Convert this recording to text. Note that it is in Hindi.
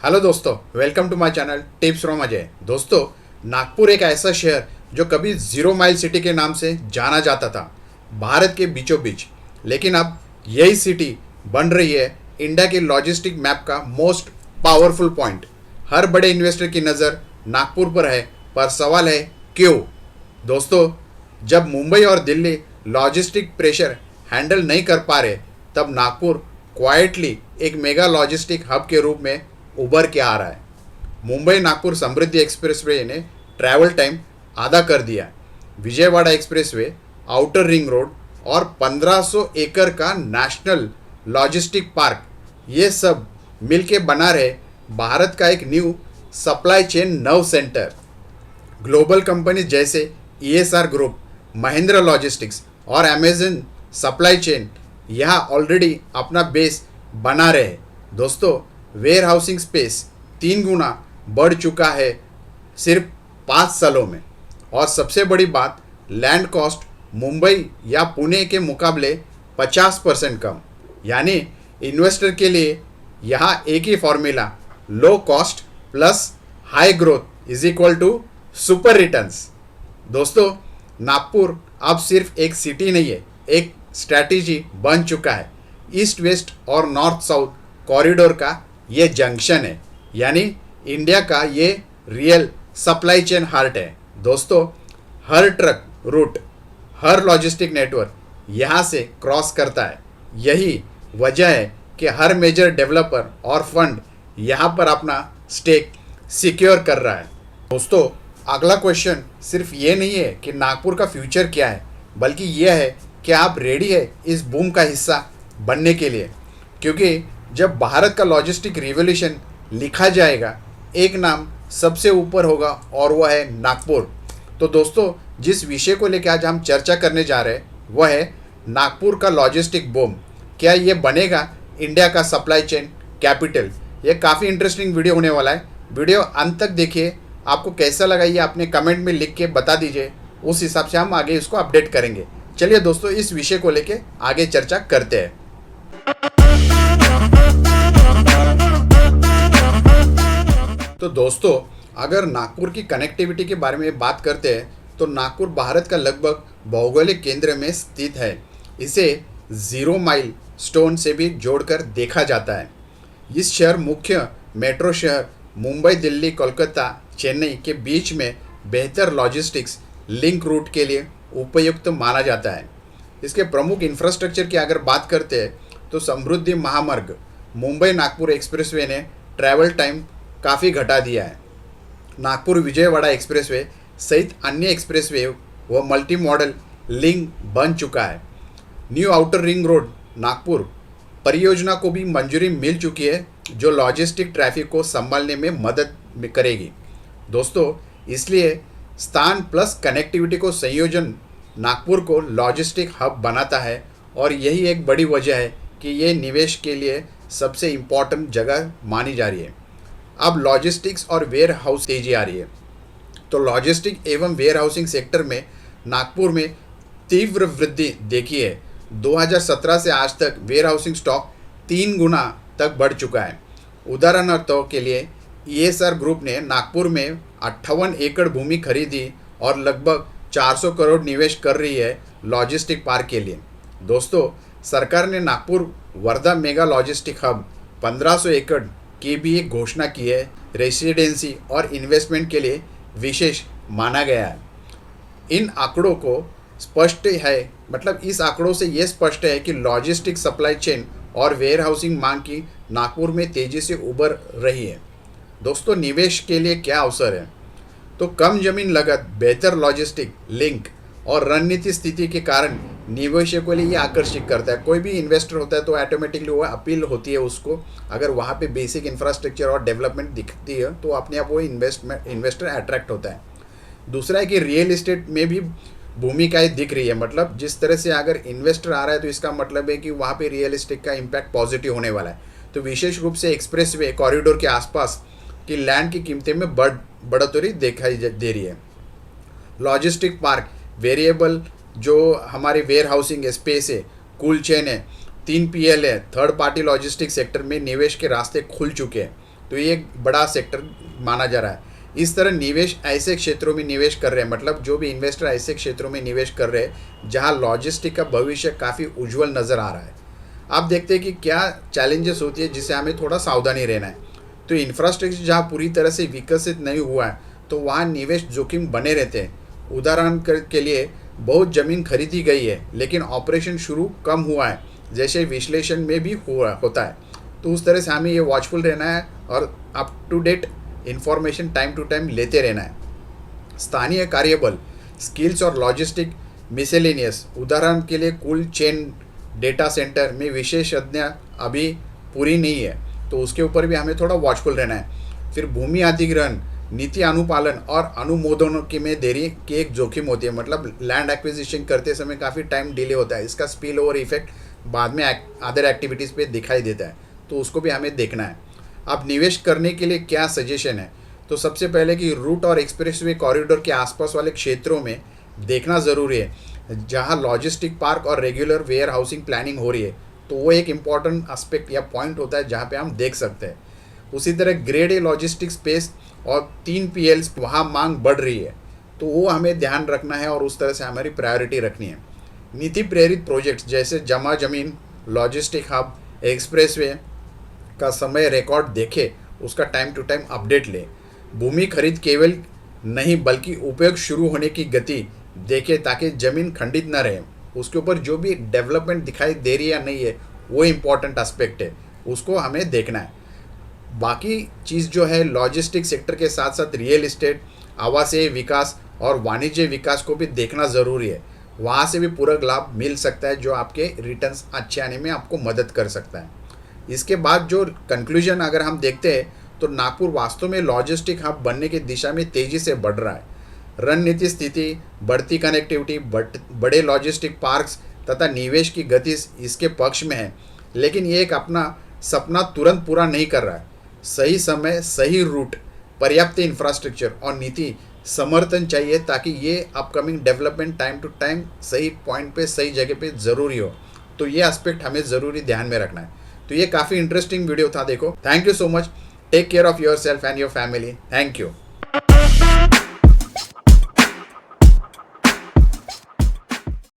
हेलो दोस्तों, welcome to my channel tips from Ajay. दोस्तों, नागपुर एक ऐसा शहर जो कभी जीरो माइल सिटी के नाम से जाना जाता था, भारत के बीचों बीच। लेकिन अब यही सिटी बन रही है इंडिया के लॉजिस्टिक मैप का मोस्ट पावरफुल पॉइंट। हर बड़े इन्वेस्टर की नज़र नागपुर पर है, पर सवाल है क्यों। दोस्तों, जब मुंबई और दिल्ली लॉजिस्टिक प्रेशर हैंडल नहीं कर पा रहे, तब नागपुर क्वाइटली एक मेगा लॉजिस्टिक हब के रूप में उभर के आ रहा है। मुंबई नागपुर समृद्धि एक्सप्रेसवे ने ट्रैवल टाइम आधा कर दिया। Vijayawada expressway, outer ring road और 1500 एकड़ का नेशनल लॉजिस्टिक पार्क, ये सब मिलके बना रहे भारत का एक new supply chain nerve centre. Global company जैसे ESR ग्रुप, महिंद्रा लॉजिस्टिक्स और अमेजन सप्लाई चेन यहाँ ऑलरेडी अपना बेस बना रहे हैं। दोस्तों, वेयर हाउसिंग स्पेस 3 गुना बढ़ चुका है सिर्फ 5 सालों में। और सबसे बड़ी बात, लैंड कॉस्ट मुंबई या पुणे के मुकाबले 50% कम। यानी इन्वेस्टर के लिए यहाँ एक ही formula, low cost plus high growth is equal to super returns. दोस्तों, नागपुर अब सिर्फ एक सिटी नहीं है, एक स्ट्रैटेजी बन चुका है। ईस्ट वेस्ट और नॉर्थ साउथ कॉरिडोर का ये जंक्शन है, यानी इंडिया का ये रियल सप्लाई चेन हार्ट है। दोस्तों, हर ट्रक रूट, हर लॉजिस्टिक नेटवर्क यहाँ से क्रॉस करता है। यही वजह है कि हर मेजर डेवलपर और फंड यहाँ पर अपना स्टेक सिक्योर कर रहा है। दोस्तों, अगला क्वेश्चन सिर्फ ये नहीं है कि नागपुर का फ्यूचर क्या है, बल्कि यह है कि आप रेडी है इस बूम का हिस्सा बनने के लिए। क्योंकि जब भारत का लॉजिस्टिक रिवॉल्यूशन लिखा जाएगा, एक नाम सबसे ऊपर होगा और वह है नागपुर। तो दोस्तों, जिस विषय को लेकर आज हम चर्चा करने जा रहे हैं वह है नागपुर का लॉजिस्टिक बूम। क्या ये बनेगा इंडिया का सप्लाई चेन कैपिटल? ये काफ़ी इंटरेस्टिंग वीडियो होने वाला है। वीडियो अंत तक देखिए। आपको कैसा लगा ये अपने कमेंट में लिख के बता दीजिए, उस हिसाब से हम आगे इसको अपडेट करेंगे। चलिए दोस्तों, इस विषय को लेके आगे चर्चा करते हैं। तो दोस्तों, अगर नागपुर की कनेक्टिविटी के बारे में बात करते हैं तो नागपुर भारत का लगभग भौगोलिक केंद्र में स्थित है। इसे जीरो माइल स्टोन से भी जोड़कर देखा जाता है। इस शहर मुख्य मेट्रो शहर मुंबई, दिल्ली, कोलकाता, चेन्नई के बीच में बेहतर लॉजिस्टिक्स लिंक रूट के लिए उपयुक्त माना जाता है। इसके प्रमुख इंफ्रास्ट्रक्चर की अगर बात करते हैं तो समृद्धि महामार्ग, मुंबई नागपुर एक्सप्रेसवे ने ट्रैवल टाइम काफ़ी घटा दिया है। नागपुर विजयवाड़ा एक्सप्रेसवे सहित अन्य एक्सप्रेसवे व मल्टी मॉडल लिंक बन चुका है। New outer ring road Nagpur परियोजना को भी मंजूरी मिल चुकी है, जो लॉजिस्टिक ट्रैफिक को संभालने में मदद करेगी। दोस्तों, इसलिए स्थान प्लस कनेक्टिविटी को संयोजन नागपुर को लॉजिस्टिक हब बनाता है, और यही एक बड़ी वजह है कि ये निवेश के लिए सबसे इम्पॉर्टेंट जगह मानी जा रही है। अब लॉजिस्टिक्स और वेयर हाउस तेजी आ रही है, तो लॉजिस्टिक एवं वेयर हाउसिंग सेक्टर में नागपुर में तीव्र वृद्धि देखी है। 2017 से आज तक वेयर हाउसिंग स्टॉक 3 गुना तक बढ़ चुका है। उदाहरणार्थ के लिए ESR ग्रुप ने नागपुर में 58 एकड़ भूमि खरीदी और लगभग 400 करोड़ निवेश कर रही है लॉजिस्टिक पार्क के लिए। दोस्तों, सरकार ने Nagpur Wardha mega logistic hub 1500 एकड़ की भी एक घोषणा की है। रेसिडेंसी और इन्वेस्टमेंट के लिए विशेष माना गया है। इन आंकड़ों को स्पष्ट है, मतलब इस आंकड़ों से ये स्पष्ट है कि लॉजिस्टिक सप्लाई चेन और वेयर हाउसिंग मांग की नागपुर में तेज़ी से उभर रही है। दोस्तों, निवेश के लिए क्या अवसर है? तो कम जमीन लागत, बेहतर लॉजिस्टिक लिंक और रणनीति स्थिति के कारण निवेशकों के लिए ये आकर्षित करता है। कोई भी इन्वेस्टर होता है तो ऑटोमेटिकली वो अपील होती है उसको, अगर वहाँ पे बेसिक इंफ्रास्ट्रक्चर और डेवलपमेंट दिखती है तो अपने आप वो इन्वेस्टर अट्रैक्ट होता है। दूसरा है कि रियल इस्टेट में भी भूमिकाएँ दिख रही है, मतलब जिस तरह से अगर इन्वेस्टर आ रहा है तो इसका मतलब है कि वहाँ पे रियल इस्टेट का इम्पैक्ट पॉजिटिव होने वाला है। तो विशेष रूप से एक्सप्रेसवे कॉरिडोर के आसपास की लैंड की कीमतें में बढ़ोतरी दिखाई दे रही है। लॉजिस्टिक पार्क वेरिएबल जो हमारी वेयर हाउसिंग स्पेस है, कूल चेन है, 3PL है, थर्ड पार्टी लॉजिस्टिक सेक्टर में निवेश के रास्ते खुल चुके हैं। तो ये एक बड़ा सेक्टर माना जा रहा है। इस तरह निवेश ऐसे क्षेत्रों में निवेश कर रहे हैं, मतलब जो भी इन्वेस्टर ऐसे क्षेत्रों में निवेश कर रहे हैं जहां लॉजिस्टिक का भविष्य काफ़ी उज्जवल नज़र आ रहा है। आप देखते हैं कि क्या चैलेंजेस होती है जिससे हमें थोड़ा सावधानी रहना है। तो इंफ्रास्ट्रक्चर जहाँ पूरी तरह से विकसित नहीं हुआ है तो वहाँ निवेश जोखिम बने रहते हैं। उदाहरण के लिए बहुत ज़मीन खरीदी गई है लेकिन ऑपरेशन शुरू कम हुआ है, जैसे विश्लेषण में भी होता है। तो उस तरह से हमें ये वॉचफुल रहना है और up to date information time to time लेते रहना है। स्थानीय कार्यबल, स्किल्स और लॉजिस्टिक मिसेलेनियस, उदाहरण के लिए कोल्ड चेन डेटा सेंटर में विशेषज्ञ अभी पूरी नहीं है, तो उसके ऊपर भी हमें थोड़ा वॉचफुल रहना है। फिर भूमि अधिग्रहण, नीति अनुपालन और अनुमोदन की में देरी की एक जोखिम होती है, मतलब लैंड एक्विजिशन करते समय काफ़ी टाइम डिले होता है। इसका स्पिल ओवर इफेक्ट बाद में अदर एक्टिविटीज़ पे दिखाई देता है, तो उसको भी हमें देखना है। अब निवेश करने के लिए क्या सजेशन है, तो सबसे पहले कि रूट और एक्सप्रेसवे कॉरिडोर के आसपास वाले क्षेत्रों में देखना ज़रूरी है जहां लॉजिस्टिक पार्क और रेगुलर वेयर हाउसिंग प्लानिंग हो रही है, तो वो एक इम्पॉर्टेंट एस्पेक्ट या पॉइंट होता है जहां पे हम देख सकते हैं। उसी तरह ग्रेड ए लॉजिस्टिक स्पेस और 3 PLs वहाँ मांग बढ़ रही है, तो वो हमें ध्यान रखना है और उस तरह से हमारी प्रायोरिटी रखनी है। नीति प्रेरित प्रोजेक्ट्स जैसे जमा जमीन, लॉजिस्टिक हब, एक्सप्रेसवे का समय रिकॉर्ड देखे, उसका टाइम टू टाइम अपडेट ले। भूमि खरीद केवल नहीं बल्कि उपयोग शुरू होने की गति देखे ताकि ज़मीन खंडित न रहे। उसके ऊपर जो भी डेवलपमेंट दिखाई दे रही है या नहीं है वो इम्पॉर्टेंट एस्पेक्ट है, उसको हमें देखना है। बाकी चीज़ जो है लॉजिस्टिक सेक्टर के साथ साथ रियल इस्टेट, आवासीय विकास और वाणिज्य विकास को भी देखना ज़रूरी है। वहाँ से भी पूरक लाभ मिल सकता है जो आपके रिटर्न्स अच्छे आने में आपको मदद कर सकता है। इसके बाद जो कंक्लूजन अगर हम देखते हैं तो नागपुर वास्तव में लॉजिस्टिक हब बनने की दिशा में तेज़ी से बढ़ रहा है। रणनीति स्थिति, बढ़ती कनेक्टिविटी, बड़े लॉजिस्टिक पार्क्स तथा निवेश की गति इसके पक्ष में है, लेकिन ये एक अपना सपना तुरंत पूरा नहीं कर रहा है। सही समय, सही रूट, पर्याप्त इंफ्रास्ट्रक्चर और नीति समर्थन चाहिए ताकि ये upcoming development time to time सही पॉइंट पे, सही जगह पे ज़रूरी हो। तो ये एस्पेक्ट हमें ज़रूरी ध्यान में रखना है। तो ये काफ़ी इंटरेस्टिंग वीडियो था। देखो, thank you so much. Take care of yourself and your family. Thank you.